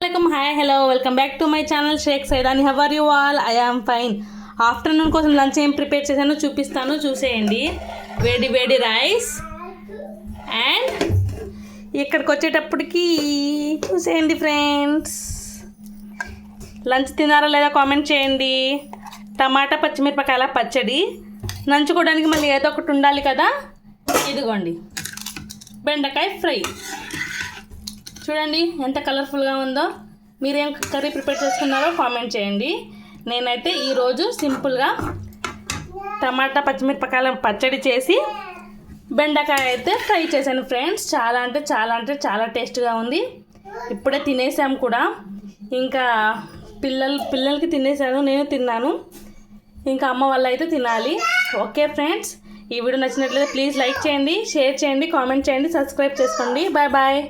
Assalamualaikum. Hi, hello, welcome back to my channel Sheikh Saidani. How are you all? I am fine. Afternoon కోసం lunch ఏం prepare చేశానో చూపిస్తాను, చూసేయండి. వేడి వేడి రైస్ అండ్ ఇక్కడికి వచ్చేటప్పటికి చూసేయండి ఫ్రెండ్స్. లంచ్ తినారా లేదా కామెంట్ చేయండి. టమాటా పచ్చిమిరపకాయల పచ్చడి, నంచుకోవడానికి మళ్ళీ ఏదో ఒకటి ఉండాలి కదా. ఇదిగోండి బెండకాయ ఫ్రై. చూడండి ఎంత కలర్ఫుల్గా ఉందో. మీరేం కర్రీ ప్రిపేర్ చేసుకున్నారో కామెంట్ చేయండి. నేనైతే ఈరోజు సింపుల్గా టమాటా పచ్చిమిరపకాయల పచ్చడి చేసి బెండకాయ అయితే ఫ్రై చేశాను ఫ్రెండ్స్. చాలా అంటే చాలా టేస్ట్గా ఉంది. ఇప్పుడే తినేసాము కూడా. ఇంకా పిల్లలకి తినేసాను, నేను తిన్నాను. ఇంకా అమ్మ వాళ్ళు అయితే తినాలి. ఓకే ఫ్రెండ్స్, ఈ వీడియో నచ్చినట్లయితే ప్లీజ్ లైక్ చేయండి, షేర్ చేయండి, కామెంట్ చేయండి, సబ్స్క్రైబ్ చేసుకోండి. Bye bye.